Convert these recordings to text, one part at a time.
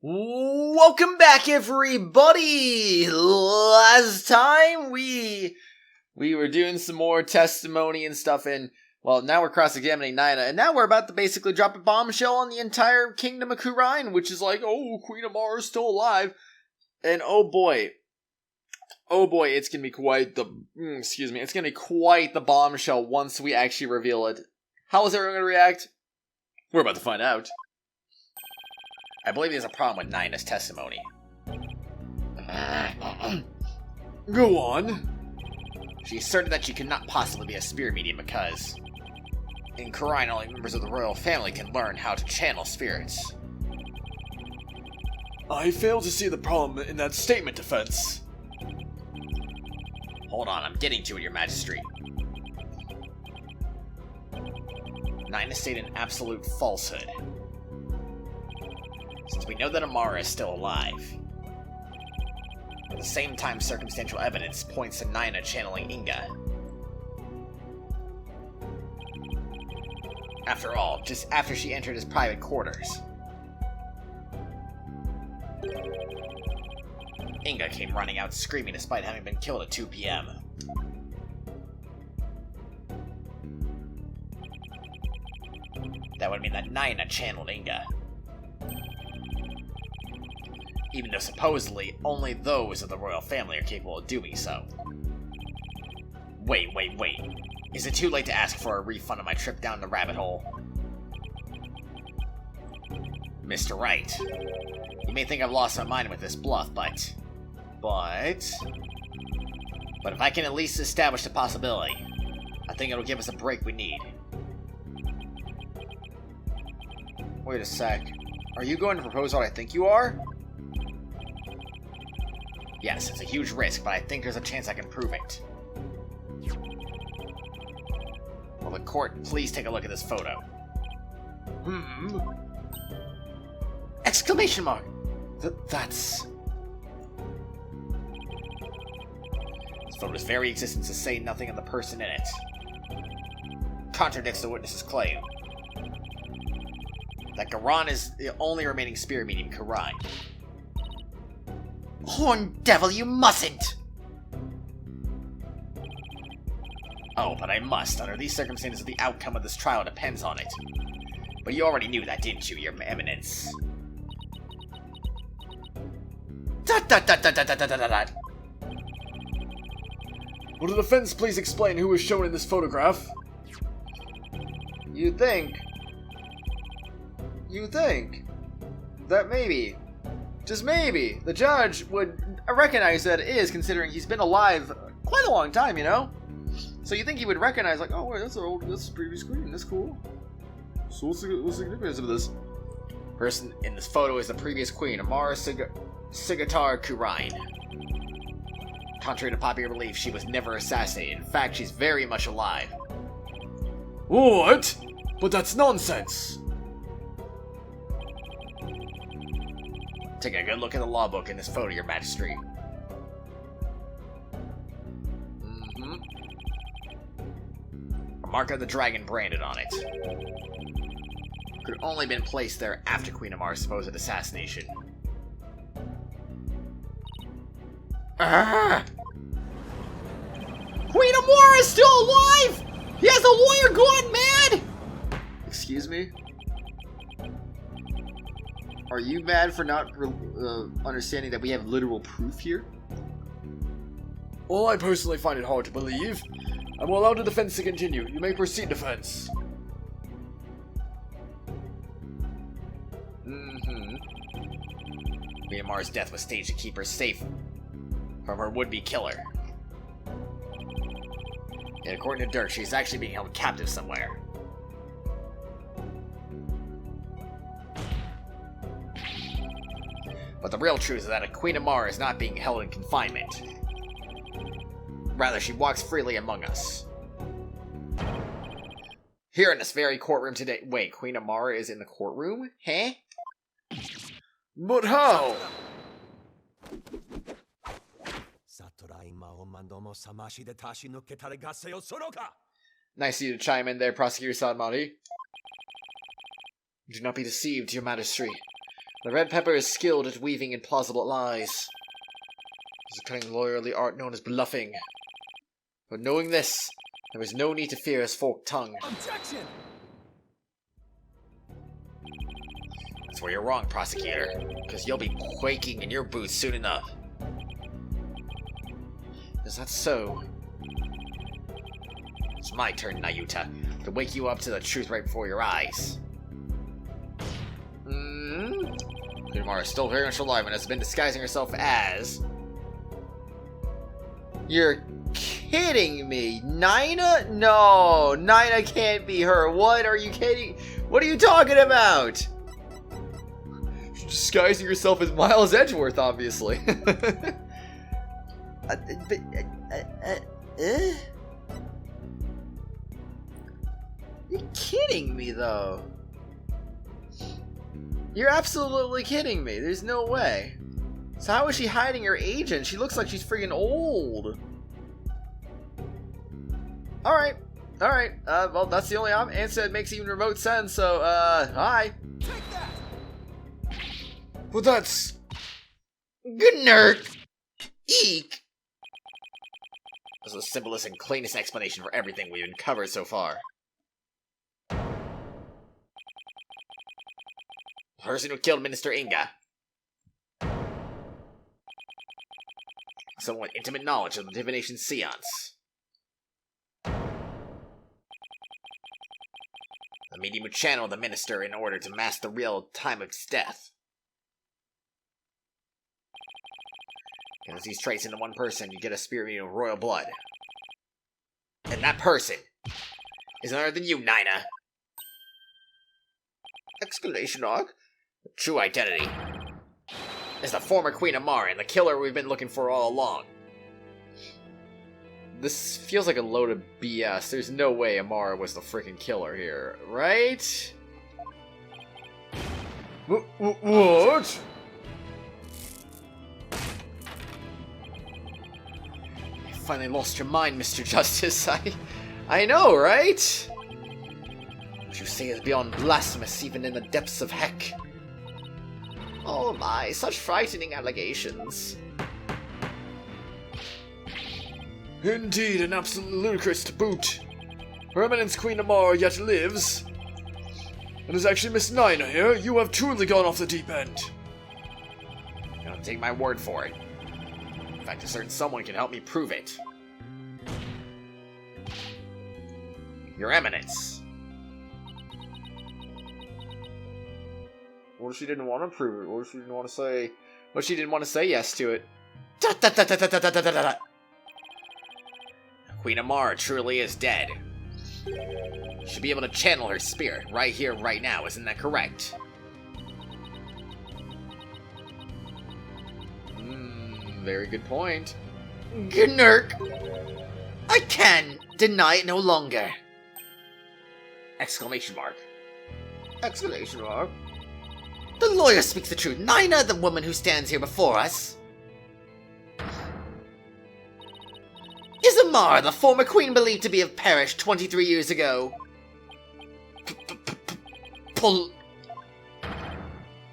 Welcome back, everybody! Last time we were doing some more testimony and stuff, and, well, now we're cross-examining Naina, and now we're about to basically drop a bombshell on the entire Kingdom of Khura'in, which is like, oh, Queen Amara is still alive, and oh boy, it's gonna be quite the, it's gonna be quite the bombshell once we actually reveal it. How is everyone gonna react? We're about to find out. I believe there's a problem with Naina's testimony. Go on. She asserted that she could not possibly be a spirit medium because in Khura'in only members of the royal family can learn how to channel spirits. I fail to see the problem in that statement, Defense. Hold on, I'm getting to it, Your Majesty. Naina stated an absolute falsehood. Since we know that Amara is still alive. At the same time, circumstantial evidence points to Naina channeling Inga. After all, just after she entered his private quarters, Inga came running out screaming despite having been killed at 2 p.m. That would mean that Naina channeled Inga. Even though supposedly only those of the royal family are capable of doing so. Wait. Is it too late to ask for a refund on my trip down the rabbit hole? Mr. Wright, you may think I've lost my mind with this bluff, but if I can at least establish the possibility, I think it'll give us a break we need. Wait a sec. Are you going to propose what I think you are? Yes, it's a huge risk, but I think there's a chance I can prove it. Will the court please take a look at this photo? Exclamation mark! That's... This photo's very existence to say nothing of the person in it contradicts the witness's claim that Garan is the only remaining spirit medium in Khura'in. Horn devil, you mustn't! Oh, but I must. Under these circumstances, the outcome of this trial depends on it. But you already knew that, didn't you, Your Eminence? Will the defense please explain who is shown in this photograph? You think that maybe, just maybe, the judge would recognize that it is, considering he's been alive quite a long time, you know? So you think he would recognize, like, oh, wait, that's a previous queen, that's cool. So what's the significance of this? Person in this photo is the previous queen, Amara Sigatar Khura'in. Contrary to popular belief, she was never assassinated. In fact, she's very much alive. What? But that's nonsense! Taking a good look at the law book in this photo, Your Majesty. A mark of the dragon branded on it. Could have only been placed there after Queen Amara's supposed assassination. Queen Amara is still alive! He has a lawyer gone mad! Excuse me? Are you mad for not understanding that we have literal proof here? Well, I personally find it hard to believe. I will allow the defense to continue. You may proceed, defense. Queen Amara's death was staged to keep her safe from her would-be killer. And according to Dirk, she's actually being held captive somewhere. But the real truth is that Queen Amara is not being held in confinement. Rather, she walks freely among us. Here in this very courtroom today. Wait, Queen Amara is in the courtroom? Huh? But how? Nice of you to chime in there, Prosecutor Sadmati. Do not be deceived, Your Majesty. The red pepper is skilled at weaving implausible lies. It's a cunning lawyerly art known as bluffing. But knowing this, there is no need to fear his forked tongue. Objection! That's where you're wrong, prosecutor, because you'll be quaking in your boots soon enough. Is that so? It's my turn, Nayuta, to wake you up to the truth right before your eyes. Queen Amara is still very much alive and has been disguising herself as... You're kidding me! Nina? No, Nina can't be her. What are you kidding? What are you talking about? She's disguising herself as Miles Edgeworth, obviously. You're kidding me, though. You're absolutely kidding me. There's no way. So how is she hiding her agent? She looks like she's freaking old. Alright. Alright. Well, that's the only answer that makes even remote sense, so, hi. Take that! But that's... Good nerd. Eek. That's the simplest and cleanest explanation for everything we've uncovered so far. The person who killed Minister Inga. Someone with intimate knowledge of the Divination Séance. The medium who channeled the minister in order to mask the real time of his death. And as these traits into one person, you get a spirit medium of royal blood. And that person is none other than you, Nina. Exclamation mark. The true identity is the former Queen Amara and the killer we've been looking for all along. This feels like a load of BS. There's no way Amara was the freaking killer here, right? What? You finally lost your mind, Mr. Justice. I know, right? What you say is beyond blasphemous, even in the depths of heck. Oh my, such frightening allegations. Indeed, and absolutely ludicrous to boot. Her Eminence Queen Amara yet lives. And is actually Miss Nina here. You have truly gone off the deep end. Don't take my word for it. In fact, a certain someone can help me prove it. Your Eminence. What if she didn't want to prove it? What if she didn't want to say... What if she didn't want to say yes to it? Queen Amara truly is dead. You should be able to channel her spirit right here, right now, isn't that correct? Very good point. Gnurk! I can deny it no longer! Exclamation mark. Exclamation mark. The lawyer speaks the truth. Nina, the woman who stands here before us, is Amara, the former queen believed to be have perished 23 years ago.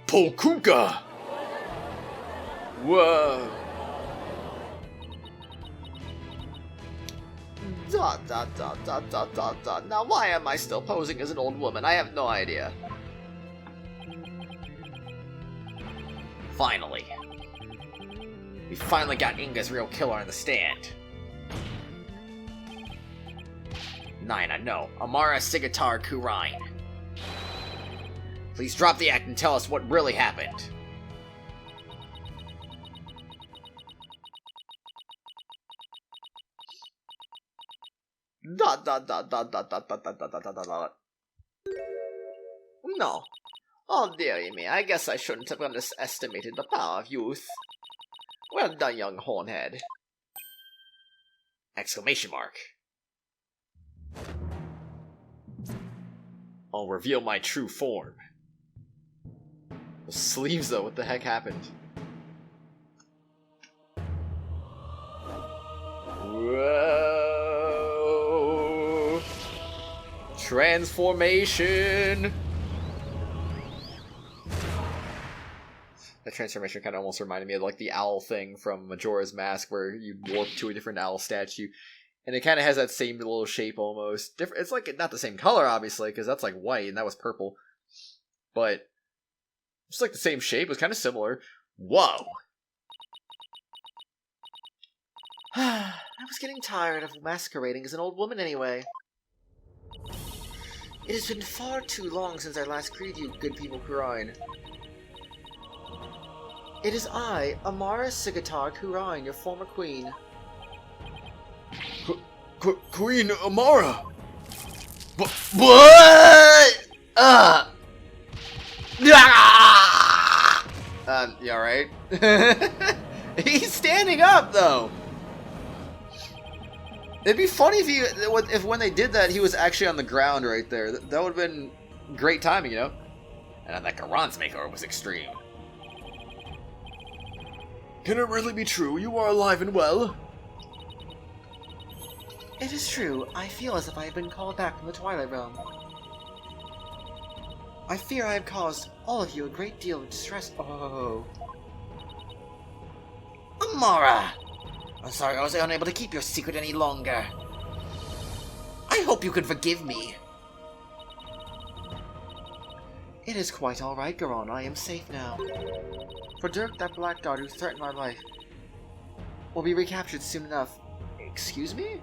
Polkunka! Whoa. Now why am I still posing as an old woman? I have no idea. Finally. We finally got Inga's real killer on the stand. Nina, no. Amara Sigatar Khura'in. Please drop the act and tell us what really happened. No. Oh, dearie me, I guess I shouldn't have underestimated the power of youth. Well done, young hornhead. Exclamation mark. I'll reveal my true form. The sleeves, though, what the heck happened? Whoa. Transformation! That transformation kind of almost reminded me of like the owl thing from Majora's Mask, where you warp to a different owl statue, and it kind of has that same little shape almost. Different. It's like not the same color, obviously, because that's like white and that was purple, but it's like the same shape. It was kind of similar. Whoa! I was getting tired of masquerading as an old woman anyway. It has been far too long since I last greeted you, good people of Khura'in. It is I, Amara Khura'in, your former queen. Queen Amara! What? You alright? He's standing up, though! It'd be funny if when they did that, he was actually on the ground right there. That would have been great timing, you know? And that Garon's makeover was extreme. Can it really be true? You are alive and well? It is true. I feel as if I have been called back from the Twilight Realm. I fear I have caused all of you a great deal of distress. Oh. Amara! I'm sorry I was unable to keep your secret any longer. I hope you can forgive me. It is quite alright, Garon. I am safe now. For Dirk, that black dart who threatened my life will be recaptured soon enough. Excuse me?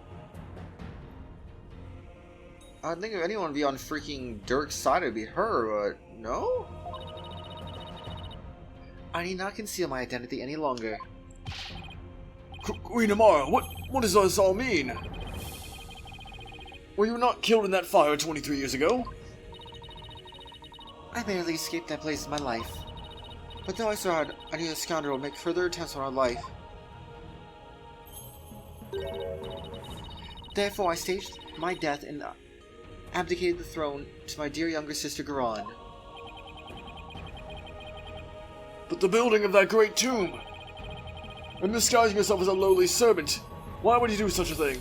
I think if anyone would be on freaking Dirk's side, it would be her, but no? I need not conceal my identity any longer. Queen Amara, what does this all mean? Were you not killed in that fire 23 years ago? I barely escaped that place in my life. But though I saw it, I knew the scoundrel would make further attempts on our life. Therefore, I staged my death and abdicated the throne to my dear younger sister Garon. But the building of that great tomb! And disguising yourself as a lowly servant, why would you do such a thing?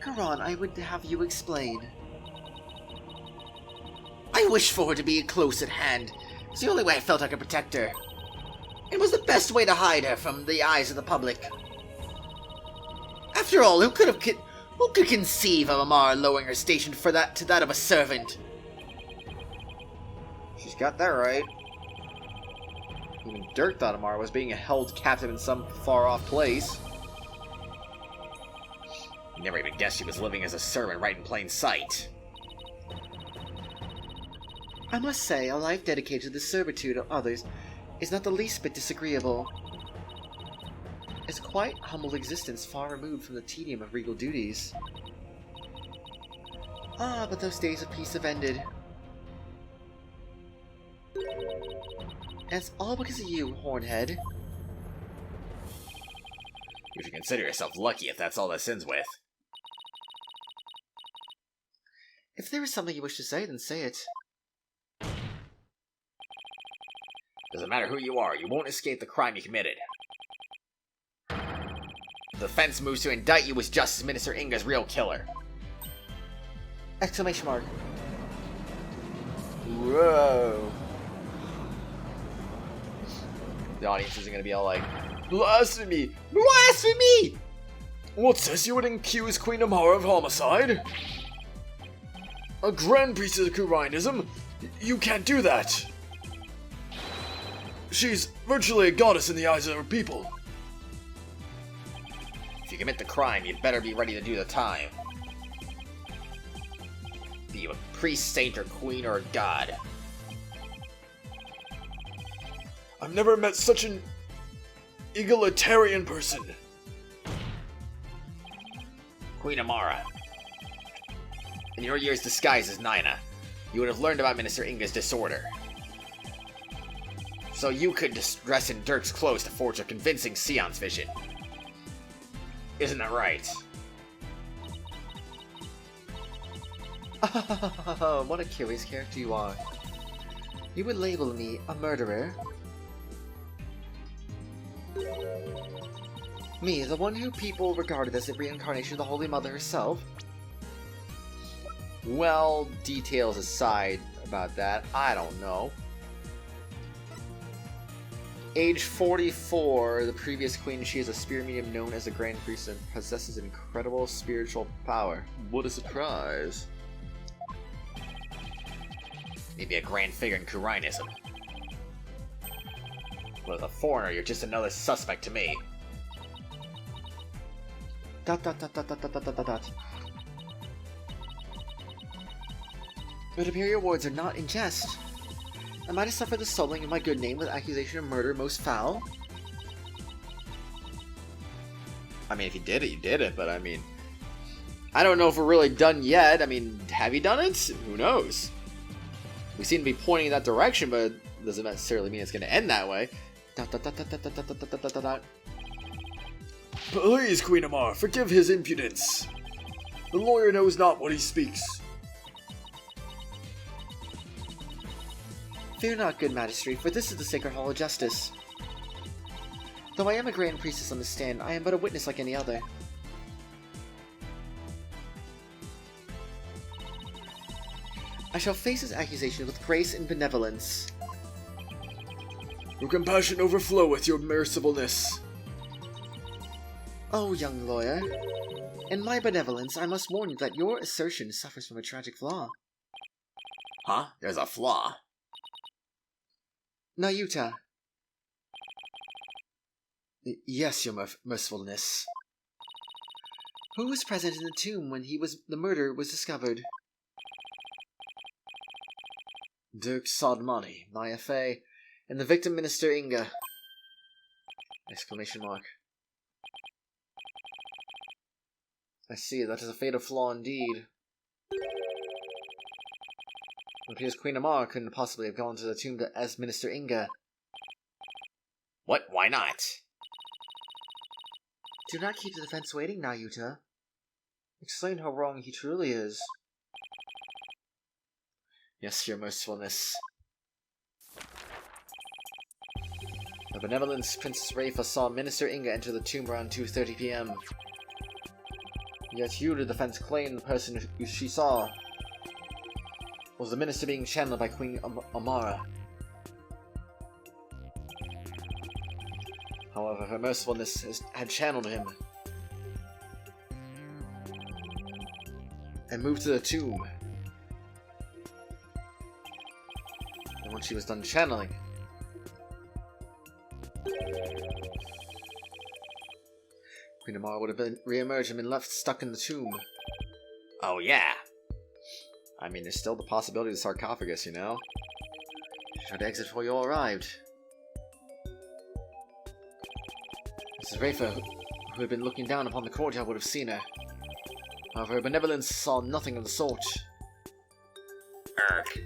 Garon, I would have you explain. I wished for her to be close at hand. It's the only way I felt I could protect her. It was the best way to hide her from the eyes of the public. After all, who could conceive of Amara lowering her station to that of a servant? She's got that right. Even Dirk thought Amara was being held captive in some far-off place. He never even guessed she was living as a servant right in plain sight. I must say, a life dedicated to the servitude of others is not the least bit disagreeable. It's a quite humble existence far removed from the tedium of regal duties. Ah, but those days of peace have ended. And it's all because of you, Hornhead. You should consider yourself lucky if that's all this ends with. If there is something you wish to say, then say it. Doesn't matter who you are, you won't escape the crime you committed. The defense moves to indict you as Justice Minister Inga's real killer. Exclamation mark. Whoa. The audience isn't gonna be all like, Blasphemy! Blasphemy! What says you would accuse Queen Amara of homicide? A Grand Priestess of Khura'ism? You can't do that! She's virtually a goddess in the eyes of her people. If you commit the crime, you'd better be ready to do the time. Be you a priest, saint, or queen, or a god. I've never met such an egalitarian person. Queen Amara. In your years disguised as Naina, you would have learned about Minister Inga's disorder. So you could dress in Dirk's clothes to forge a convincing seance vision. Isn't that right? Oh, what a curious character you are. You would label me a murderer? Me, the one who people regarded as the reincarnation of the Holy Mother herself? Well, details aside about that, I don't know. Age 44, the previous queen, she is a spirit medium known as a Grand Priest and possesses incredible spiritual power. What a surprise. Maybe a grand figure in Khura'inism. Well, as a foreigner, you're just another suspect to me. Dot dot dot dot dot dot dot dot dot. It would appear your words are not in jest. Am I to suffer the sullying of my good name with accusation of murder most foul? I mean, if you did it, you did it, but I mean... I don't know if we're really done yet. I mean, have you done it? Who knows? We seem to be pointing in that direction, but it doesn't necessarily mean it's going to end that way. Dot dot dot dot dot dot dot dot dot dot dot. Please, Queen Amara, forgive his impudence. The lawyer knows not what he speaks. Fear not, good magistrate, for this is the Sacred Hall of Justice. Though I am a Grand Priestess on the stand, I am but a witness like any other. I shall face his accusation with grace and benevolence. Your compassion overflow with your mercifulness. Oh, young lawyer. In my benevolence, I must warn you that your assertion suffers from a tragic flaw. Huh? There's a flaw. Nayuta. Yes, your mercifulness. Who was present in the tomb when the murder was discovered? Dirk Sodmani, Maya Fey, and the victim Minister Inga. Exclamation mark. I see, that is a fatal flaw indeed. It appears Queen Amara couldn't possibly have gone to the tomb as Minister Inga. What? Why not? Do not keep the defense waiting, Nayuta. Explain how wrong he truly is. Yes, your mercifulness. The benevolence Princess Rafa saw Minister Inga enter the tomb around 2:30 p.m. Yet you, the defense, claim the person who she saw was the minister being channeled by Queen Amara. However, her mercifulness had channeled him and moved to the tomb. And when she was done channeling, Queen Amara would have been re-emerged and been left stuck in the tomb. Oh, yeah. I mean, there's still the possibility of the sarcophagus, you know? She tried to exit before you all arrived. Mrs. Rafa, who had been looking down upon the courtyard, would have seen her. However, her benevolence saw nothing of the sort. Urgh.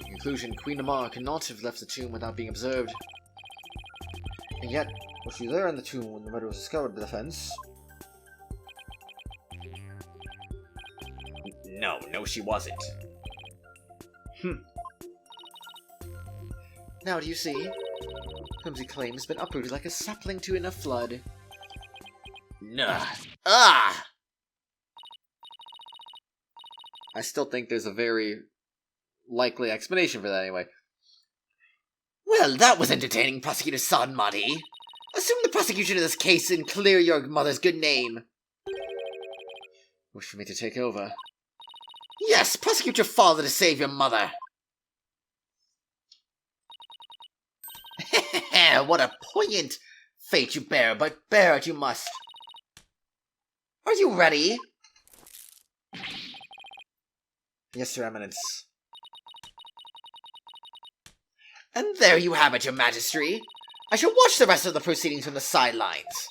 In conclusion, Queen Amara could not have left the tomb without being observed. And yet, was she there in the tomb when the murder was discovered, the defense? No, she wasn't. Now do you see? Clumsy claim has been uprooted like a sapling in a flood. No. Ah! I still think there's a very likely explanation for that anyway. Well, that was entertaining, Prosecutor Sodmati. Assume the prosecution of this case and clear your mother's good name. Wish for me to take over. Yes, prosecute your father to save your mother. What a poignant fate you bear, but bear it you must. Are you ready? Yes, Your Eminence. And there you have it, Your Majesty. I shall watch the rest of the proceedings from the sidelines.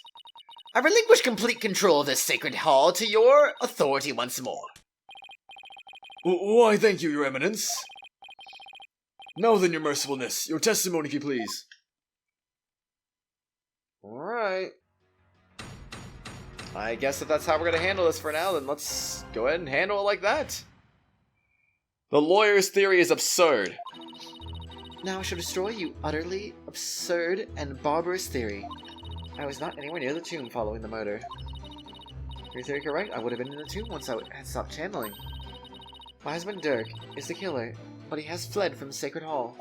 I relinquish complete control of this sacred hall to your authority once more. Why, thank you, Your Eminence. Now then, Your Mercifulness, your testimony, if you please. Alright. I guess if that's how we're going to handle this for now, then let's go ahead and handle it like that. The lawyer's theory is absurd. Now I shall destroy you utterly absurd and barbarous theory. I was not anywhere near the tomb following the murder. Your theory correct, I would have been in the tomb once I had stopped channeling. My husband Dirk is the killer, but he has fled from the Sacred Hall.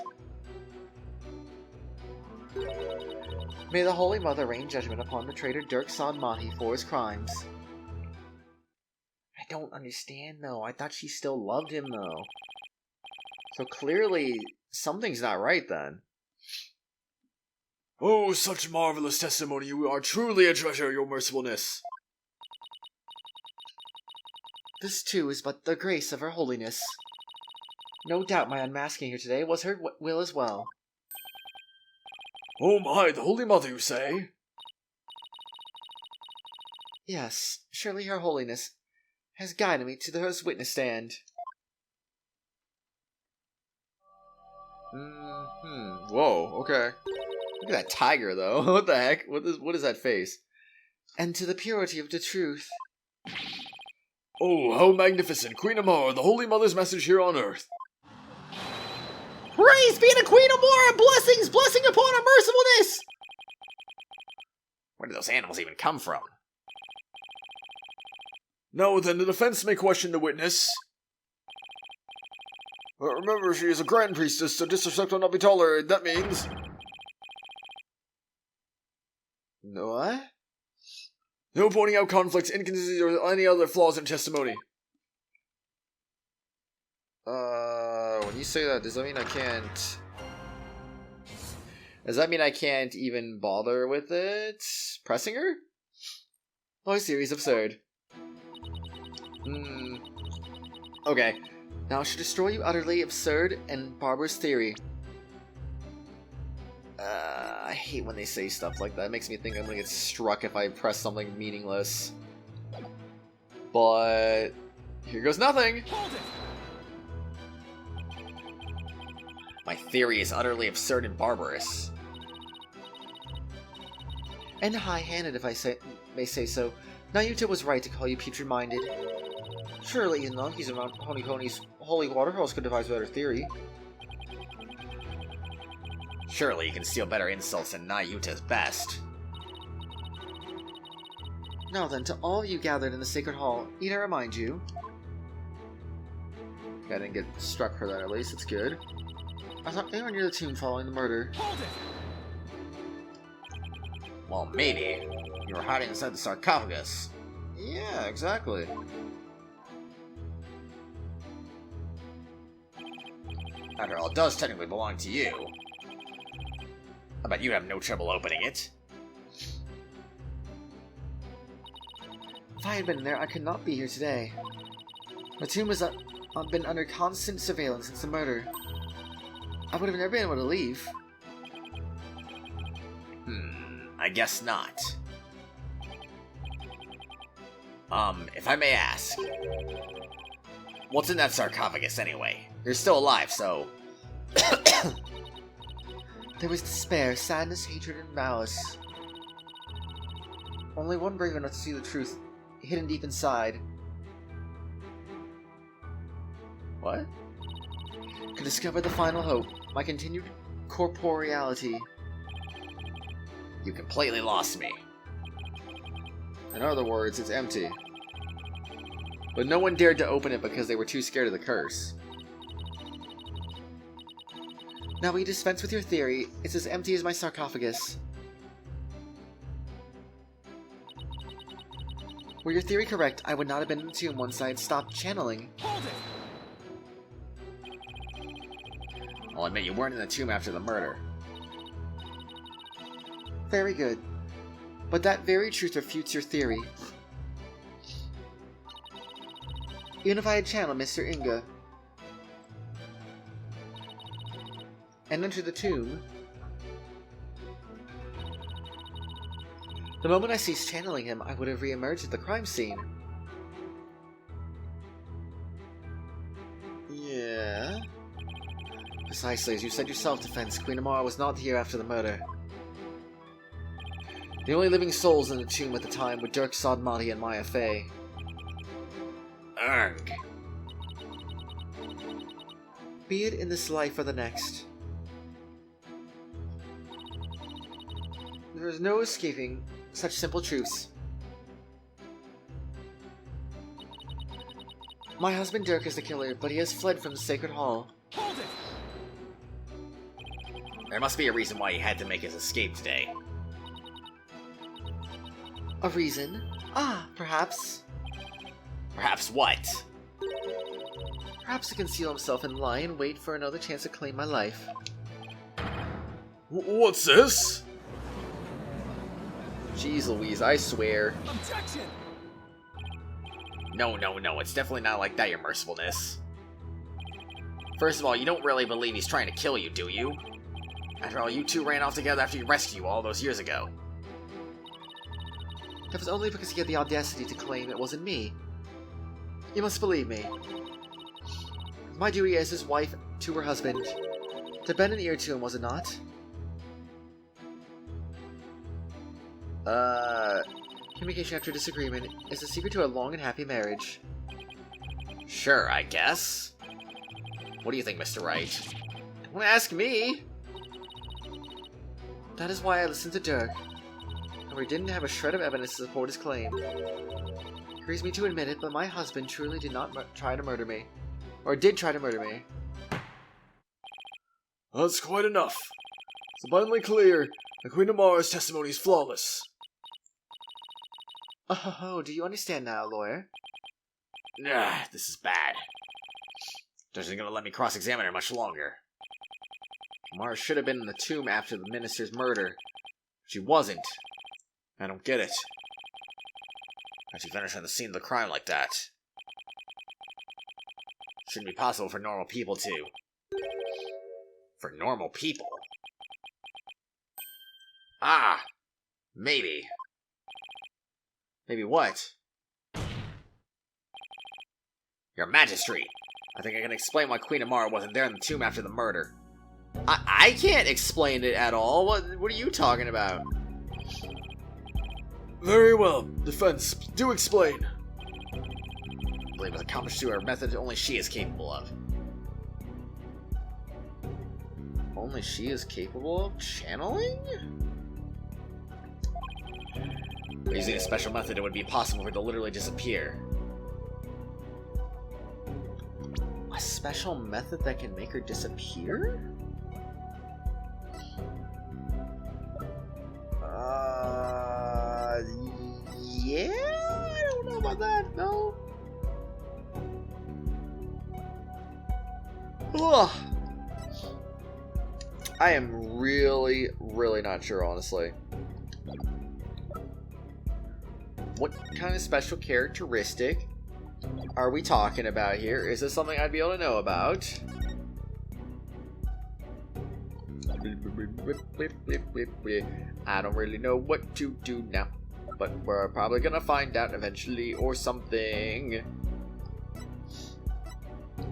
May the Holy Mother rain judgment upon the traitor Dirk Sodmati for his crimes. I don't understand, though. I thought she still loved him, though. So clearly, something's not right, then. Oh, such marvelous testimony. You are truly a treasure, your mercifulness. This, too, is but the grace of her holiness. No doubt my unmasking her today was her will as well. Oh my, the Holy Mother, you say? Yes, surely her holiness has guided me to the witness stand. Whoa, okay. Look at that tiger, though. What the heck? What is that face? And to the purity of the truth. Oh, how magnificent. Queen Amara, the Holy Mother's message here on earth. Praise be to Queen Amara! Blessing upon her mercifulness! Where did those animals even come from? Now then, the defense may question the witness. But remember, she is a Grand Priestess, so disrespect will not be tolerated. That means... What? No pointing out conflicts, inconsistencies, or any other flaws in testimony. When you say that, does that mean I can't... Does that mean I can't even bother with it? Pressing her? My theory is absurd. Okay. Now I shall destroy you utterly absurd and barbarous theory. I hate when they say stuff like that. It makes me think I'm gonna get struck if I press something meaningless. But... here goes nothing! My theory is utterly absurd and barbarous. And high-handed, if I may say so. Nayuta was right to call you putrid-minded. Surely, in the monkeys around Honeypony's holy waterhouse could devise a better theory. Surely you can steal better insults than Nayuta's best. Now then, to all of you gathered in the Sacred Hall, need I remind you... I didn't get struck for that at least, it's good. I thought they were near the tomb following the murder. Well, maybe. You were hiding inside the sarcophagus. Yeah, exactly. After all, it does technically belong to you. I bet you have no trouble opening it. If I had been there, I could not be here today. The tomb has been under constant surveillance since the murder. I would have never been able to leave. I guess not. If I may ask, what's in that sarcophagus anyway? You're still alive, so... There was despair, sadness, hatred, and malice. Only one brave enough to see the truth, hidden deep inside. What? Could discover the final hope, my continued corporeality. You completely lost me. In other words, it's empty. But no one dared to open it because they were too scared of the curse. Now we dispense with your theory. It's as empty as my sarcophagus. Were your theory correct, I would not have been in the tomb once I had stopped channeling. I'll admit you weren't in the tomb after the murder. Very good. But that very truth refutes your theory. Even if I had channeled Mr. Inga and entered the tomb, the moment I ceased channeling him, I would have re-emerged at the crime scene. Yeah? Precisely, as you said yourself, Defense, Queen Amara was not here after the murder. The only living souls in the tomb at the time were Dirk Sodmati and Maya Fey. Arg. Be it in this life or the next. There is no escaping such simple truths. My husband Dirk is the killer, but he has fled from the Sacred Hall. There must be a reason why he had to make his escape today. A reason? Ah, perhaps. Perhaps what? Perhaps to conceal himself and lie and wait for another chance to claim my life. What's this? Jeez Louise, I swear. Objection! No, it's definitely not like that, your mercifulness. First of all, you don't really believe he's trying to kill you, do you? After all, you two ran off together after he rescued you all those years ago. That was only because he had the audacity to claim it wasn't me. You must believe me. My duty as his wife to her husband. To bend an ear to him, was it not? Communication after disagreement is the secret to a long and happy marriage. Sure, I guess. What do you think, Mr. Wright? Don't ask me! That is why I listened to Dirk. And we didn't have a shred of evidence to support his claim. It grieves me to admit it, but my husband truly did not try to murder me. Or did try to murder me. That's quite enough. It's abundantly clear that Queen Amara's testimony is flawless. Oh, do you understand now, lawyer? Nah, this is bad. Judge isn't gonna let me cross-examine her much longer. Amara should have been in the tomb after the minister's murder. She wasn't. I don't get it. How'd she vanish on the scene of the crime like that? Shouldn't be possible for normal people to. For normal people? Ah! Maybe. Maybe what? Your Majesty! I think I can explain why Queen Amara wasn't there in the tomb after the murder. I can't explain it at all. What are you talking about? Very well. Defense, do explain. I believe it was accomplished through a method only she is capable of. Only she is capable of channeling? Using a special method, it would be possible for her to literally disappear. A special method that can make her disappear? Yeah? I don't know about that, no. Ugh. I am really not sure, honestly. What kind of special characteristic are we talking about here? Is this something I'd be able to know about? I don't really know what to do now, but we're probably gonna find out eventually or something.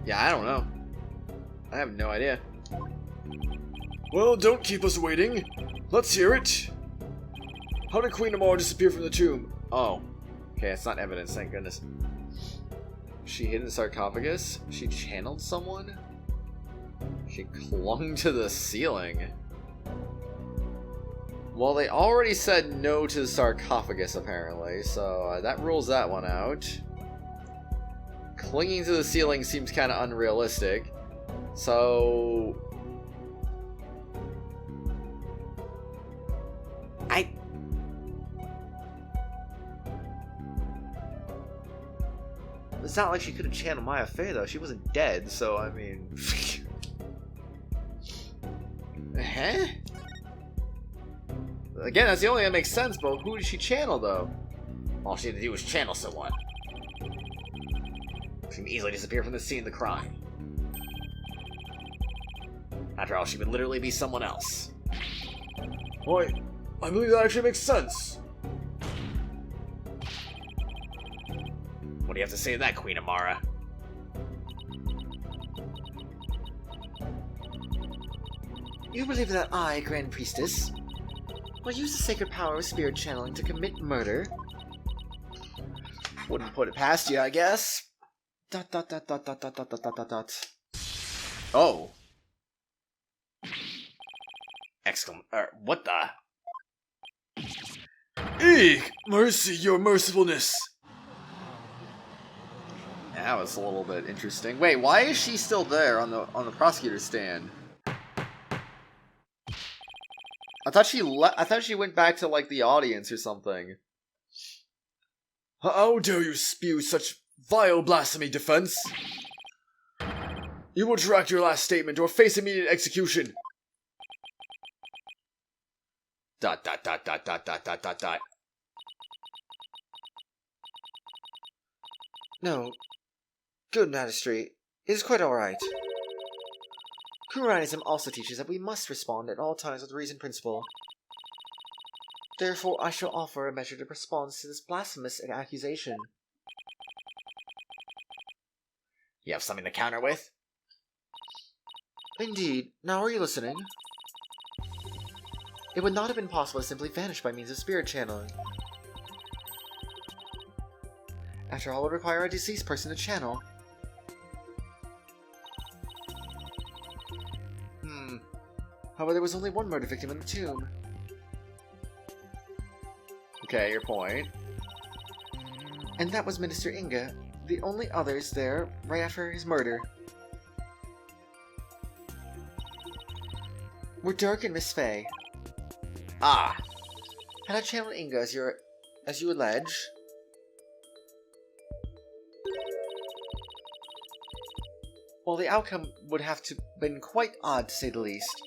Yeah, I don't know. I have no idea. Well, don't keep us waiting. Let's hear it. How did Queen Amara disappear from the tomb? Oh. Okay, it's not evidence, thank goodness. She hid in the sarcophagus? She channeled someone? She clung to the ceiling. Well, they already said no to the sarcophagus, apparently, so that rules that one out. Clinging to the ceiling seems kind of unrealistic. So... It's not like she could have channeled Maya Fey, though. She wasn't dead, so, I mean... Huh? Again, that's the only thing that makes sense, but who did she channel, though? All she had to do was channel someone. She can easily disappear from the scene of the crime. After all, she would literally be someone else. Why, I believe that actually makes sense. What do you have to say to that, Queen Amara? You believe that I, Grand Priestess, will use the sacred power of spirit channeling to commit murder? Wouldn't put it past you, I guess. ... Oh. What the? Eek! Mercy, your mercifulness! That was a little bit interesting. Wait, why is she still there on the prosecutor's stand? I thought she went back to like the audience or something. How dare you spew such vile blasphemy, Defense? You will retract your last statement or face immediate execution. ... No. Good magistrate. It is quite alright. Khura'inism also teaches that we must respond at all times with reason principle. Therefore, I shall offer a measured response to this blasphemous accusation. You have something to counter with? Indeed. Now are you listening? It would not have been possible to simply vanish by means of spirit channeling. After all, it would require a deceased person to channel. However, there was only one murder victim in the tomb. Okay, your point. And that was Minister Inga, the only others there right after his murder. Were Dirk and Miss Fey. Ah, Had I channeled Inga as you allege, well, the outcome would have to been quite odd, to say the least.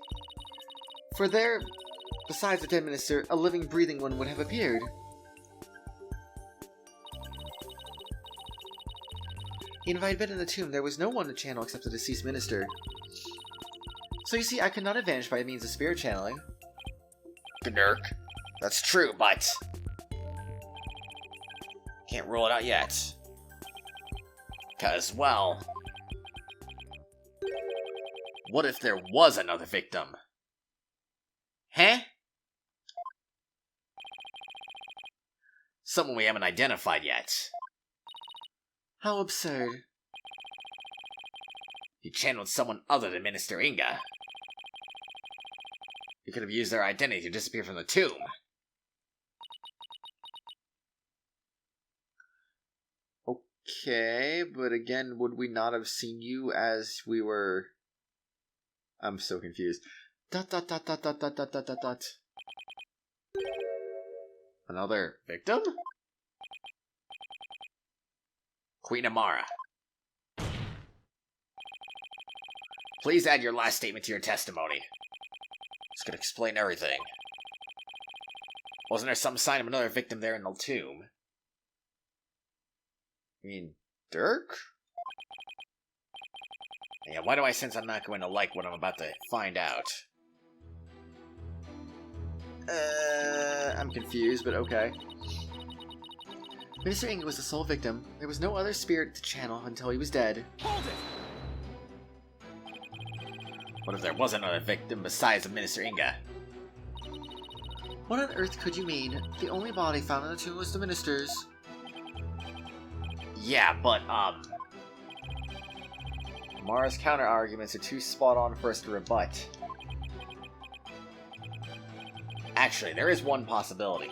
For there, besides the dead minister, a living, breathing one would have appeared. And if I had been in the tomb, there was no one to channel except the deceased minister. So you see, I could not have vanished by means of spirit channeling. Dirk. That's true, but... can't rule it out yet. 'Cause, well... what if there was another victim? Huh? Someone we haven't identified yet. How absurd. You channeled someone other than Minister Inga. You could have used their identity to disappear from the tomb. Okay, but again, would we not have seen you as we were... I'm so confused. ... Another victim? Queen Amara. Please add your last statement to your testimony. This could explain everything. Wasn't there some sign of another victim there in the tomb? You mean Dirk? Yeah, why do I sense I'm not going to like what I'm about to find out? I'm confused, but okay. Minister Inga was the sole victim. There was no other spirit to channel until he was dead. What if there was another victim besides Minister Inga? What on earth could you mean? The only body found in the tomb was the minister's. Yeah, but, Amara's counter-arguments are too spot-on for us to rebut. actually, there is one possibility.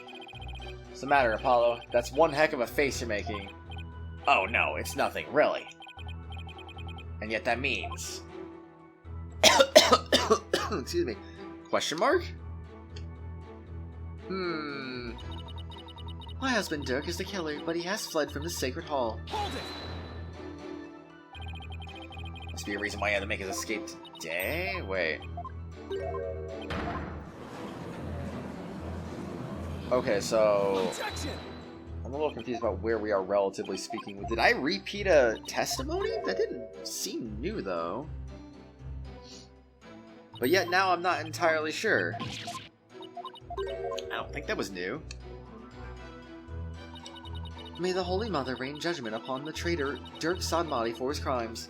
What's the matter, Apollo? That's one heck of a face you're making. Oh no, it's nothing, really. And yet that means... Excuse me. Question mark? My husband Dirk is the killer, but he has fled from the sacred hall. Must be a reason why he had to make his escape today? Wait. Okay, so... I'm a little confused about where we are relatively speaking. Did I repeat a testimony? That didn't seem new, though. But yet now I'm not entirely sure. I don't think that was new. May the Holy Mother rain judgment upon the traitor Dirk Sadmati for his crimes.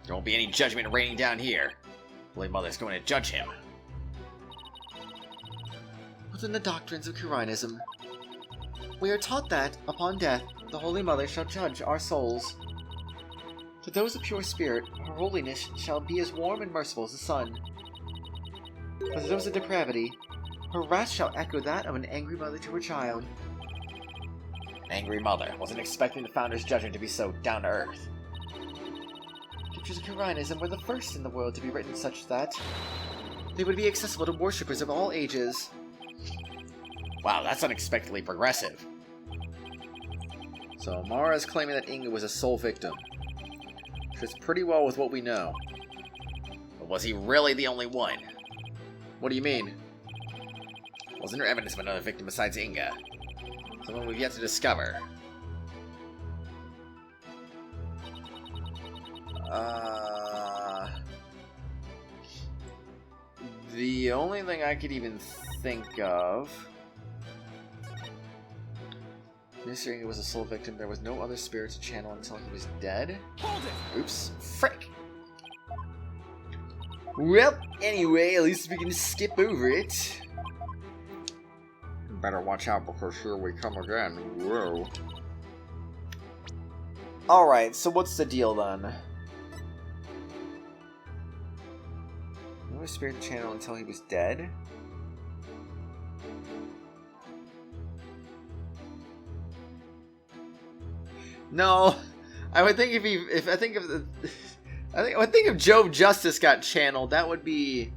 There won't be any judgment raining down here. Holy Mother's going to judge him. Within the doctrines of Khura'inism, we are taught that, upon death, the Holy Mother shall judge our souls. To those of pure spirit, her holiness shall be as warm and merciful as the sun. But to those of depravity, her wrath shall echo that of an angry mother to her child. Angry Mother. Wasn't expecting the Founder's judgment to be so down to earth. Scriptures of Khura'inism were the first in the world to be written such that they would be accessible to worshippers of all ages. Wow, that's unexpectedly progressive. So Amara is claiming that Inga was a sole victim. Fits pretty well with what we know. But was he really the only one? What do you mean? Wasn't there evidence of another victim besides Inga? Someone we've yet to discover. The only thing I could even think of... Mr. Inga was a sole victim. There was no other spirit to channel until he was dead. Hold it! Oops. Frick! Well, anyway, at least we can skip over it. Better watch out because here we come again. Whoa. Alright, so what's the deal then? No spirit channel until he was dead? No, I would think if I think if Joe Justice got channeled, that would be...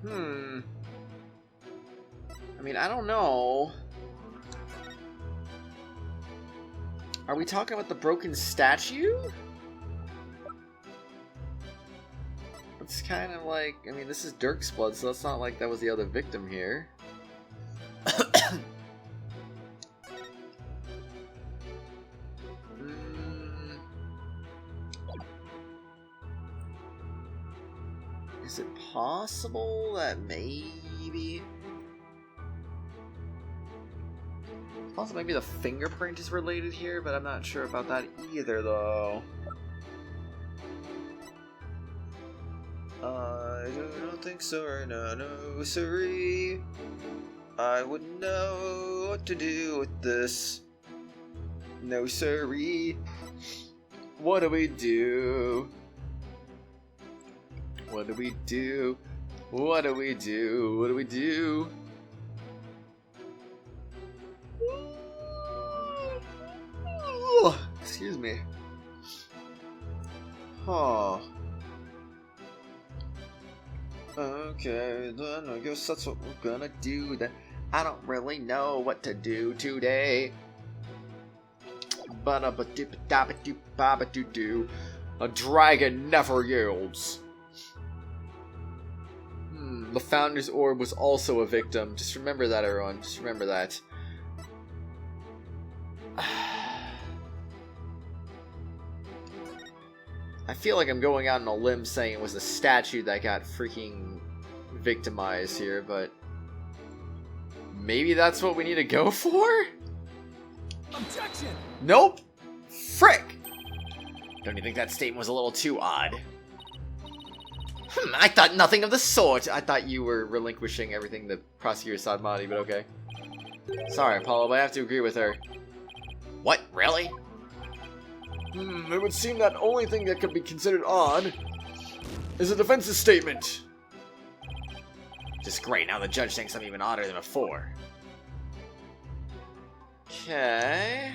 I mean, I don't know. Are we talking about the broken statue? It's kind of like, I mean, this is Dirk's blood, so that's not like that was the other victim here. Is it possible that maybe... Also, maybe the fingerprint is related here, but I'm not sure about that either, though. I don't think so, no, sorry. I wouldn't know what to do with this. No, sorry. What do we do? What do we do? What do we do? What do we do? Excuse me. Huh. Okay, then I guess that's what we're gonna do then. I don't really know what to do today. Ba-da-ba-dip-da-ba-doop-ba-ba-doo-doo. A dragon never yields. The Founder's Orb was also a victim. Just remember that, everyone. Just remember that. I feel like I'm going out on a limb saying it was a statue that got freaking victimized here, but maybe that's what we need to go for? Objection! Nope! Frick! Don't you think that statement was a little too odd? I thought nothing of the sort. I thought you were relinquishing everything to Prosecutor Sadmati, but okay. Sorry, Apollo, but I have to agree with her. What, really? It would seem that only thing that could be considered odd is a defense's statement. Just great, now the judge thinks I'm even odder than before. Okay.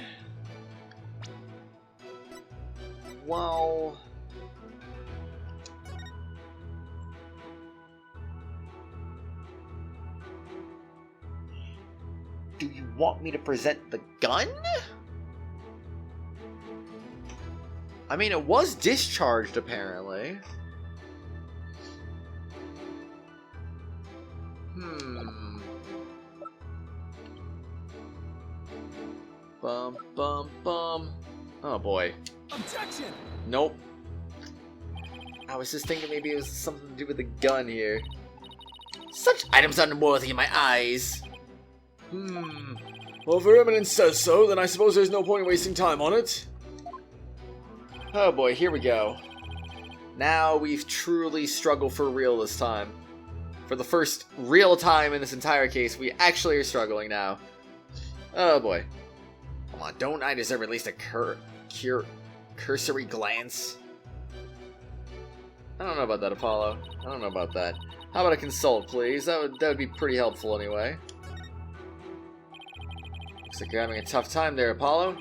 Well... do you want me to present the gun? I mean, it was discharged, apparently. Bum, bum, bum. Oh, boy. Objection! Nope. I was just thinking maybe it was something to do with the gun here. Such items are unworthy in my eyes. Well, if Her Eminence says so, then I suppose there's no point in wasting time on it. Oh boy, here we go. Now we've truly struggled for real this time. For the first real time in this entire case, we actually are struggling now. Oh boy. Come on, don't I deserve at least a cursory glance? I don't know about that, Apollo. I don't know about that. How about a consult, please? That would be pretty helpful anyway. Looks like you're having a tough time there, Apollo.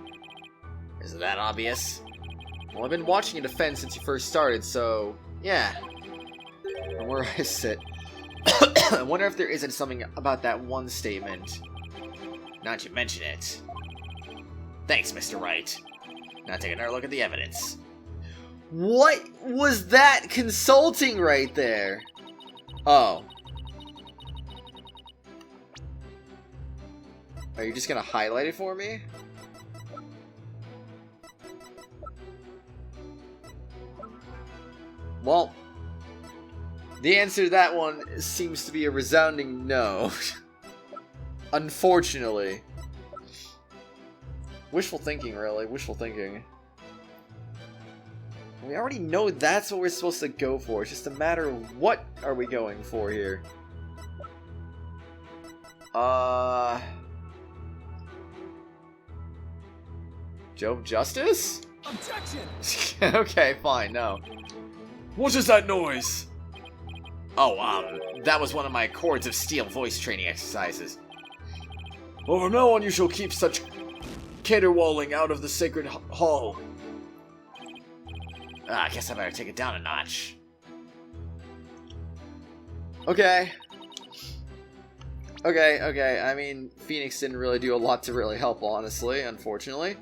Is it that obvious? Well, I've been watching you defend since you first started, so... yeah. From where I sit. I wonder if there isn't something about that one statement. Now that you mention it. Thanks, Mr. Wright. Now take another look at the evidence. What was that consulting right there? Oh. Are you just gonna highlight it for me? Well, the answer to that one seems to be a resounding no. Unfortunately. Wishful thinking, really. Wishful thinking. We already know that's what we're supposed to go for. It's just a matter of what are we going for here. Joe Justice? Objection! Okay, fine, no. What is that noise? Oh, that was one of my Cords of Steel voice training exercises. Well, from now on you shall keep such caterwauling out of the sacred hall. I guess I better take it down a notch. Okay. Okay. I mean, Phoenix didn't really do a lot to really help, honestly, unfortunately.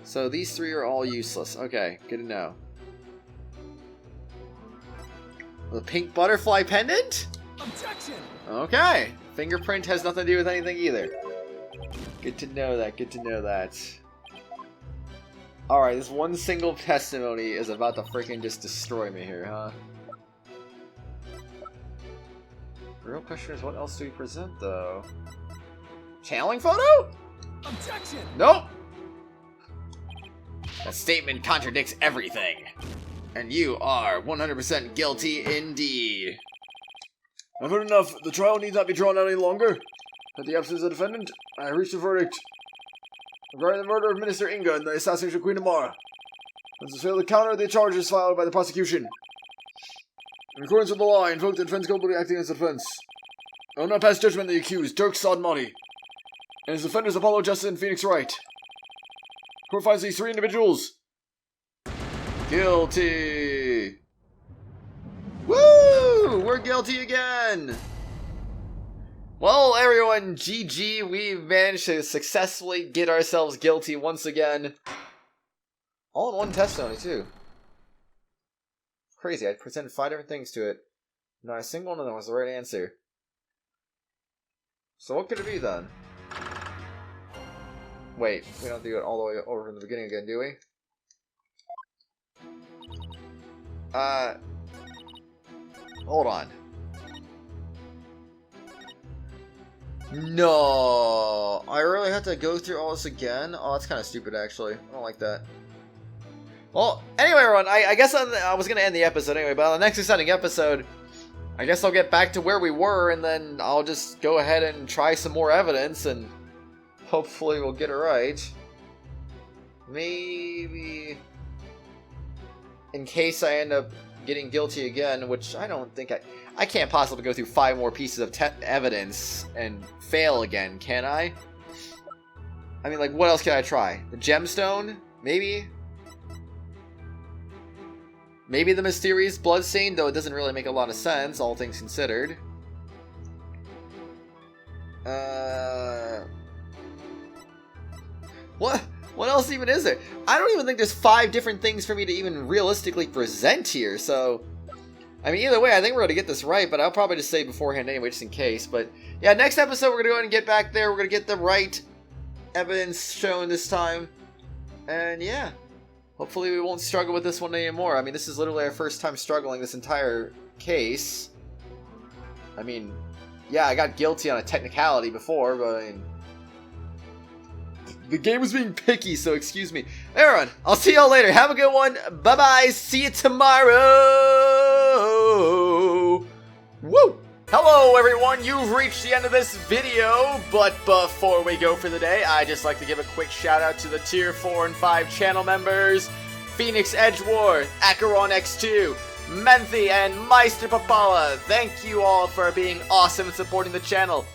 So these three are all useless. Okay, good to know. The pink butterfly pendant? Objection! Okay. Fingerprint has nothing to do with anything either. Good to know that, Alright, this one single testimony is about to freaking just destroy me here, huh? The real question is, what else do we present, though? Channeling photo? Objection! Nope! That statement contradicts everything. And you are 100% guilty indeed. I've heard enough. The trial need not be drawn out any longer. At the absence of the defendant, I reached a verdict regarding the murder of Minister Inga and the assassination of Queen Amara. This is failed to counter the charges filed by the prosecution. In accordance with the law, I invoke the defense culpability acting as defense. I will not pass judgment on the accused, Dirk Sodmati, and his defenders Apollo, Justice, and Phoenix Wright. Court finds these three individuals Guilty! Woo! We're guilty again! Well, everyone, GG, we've managed to successfully get ourselves guilty once again. All in one testimony, too. Crazy, I presented 5 different things to it. Not a single one of them was the right answer. So what could it be, then? Wait, we don't do it all the way over from the beginning again, do we? Hold on. No, I really have to go through all this again? Oh, that's kind of stupid, actually. I don't like that. Well, anyway, everyone, I guess I was going to end the episode anyway, but on the next exciting episode, I guess I'll get back to where we were, and then I'll just go ahead and try some more evidence, and hopefully we'll get it right. Maybe, in case I end up getting guilty again, which I don't think I can't possibly go through 5 more pieces of evidence and fail again, can I? I mean, like, what else can I try? The gemstone? Maybe? Maybe the mysterious bloodstain, though it doesn't really make a lot of sense, all things considered. What else even is there? I don't even think there's 5 different things for me to even realistically present here, so... I mean, either way, I think we're going to get this right, but I'll probably just say beforehand anyway, just in case. But, yeah, next episode, we're going to go ahead and get back there. We're going to get the right evidence shown this time. And, yeah. Hopefully we won't struggle with this one anymore. I mean, this is literally our first time struggling this entire case. I mean, yeah, I got guilty on a technicality before, but, I mean... The game was being picky, so excuse me. Everyone, I'll see y'all later. Have a good one. Bye-bye. See you tomorrow. Woo! Hello, everyone. You've reached the end of this video, but before we go for the day, I'd just like to give a quick shout-out to the Tier 4 and 5 channel members, Phoenix Edgeworth, Acheron X2, Menthy, and Meister Papala. Thank you all for being awesome and supporting the channel.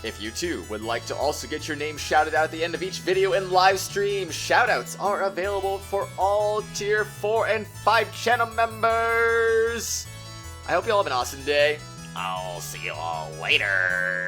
If you too would like to also get your name shouted out at the end of each video and live stream, shoutouts are available for all Tier 4 and 5 channel members. I hope you all have an awesome day. I'll see you all later.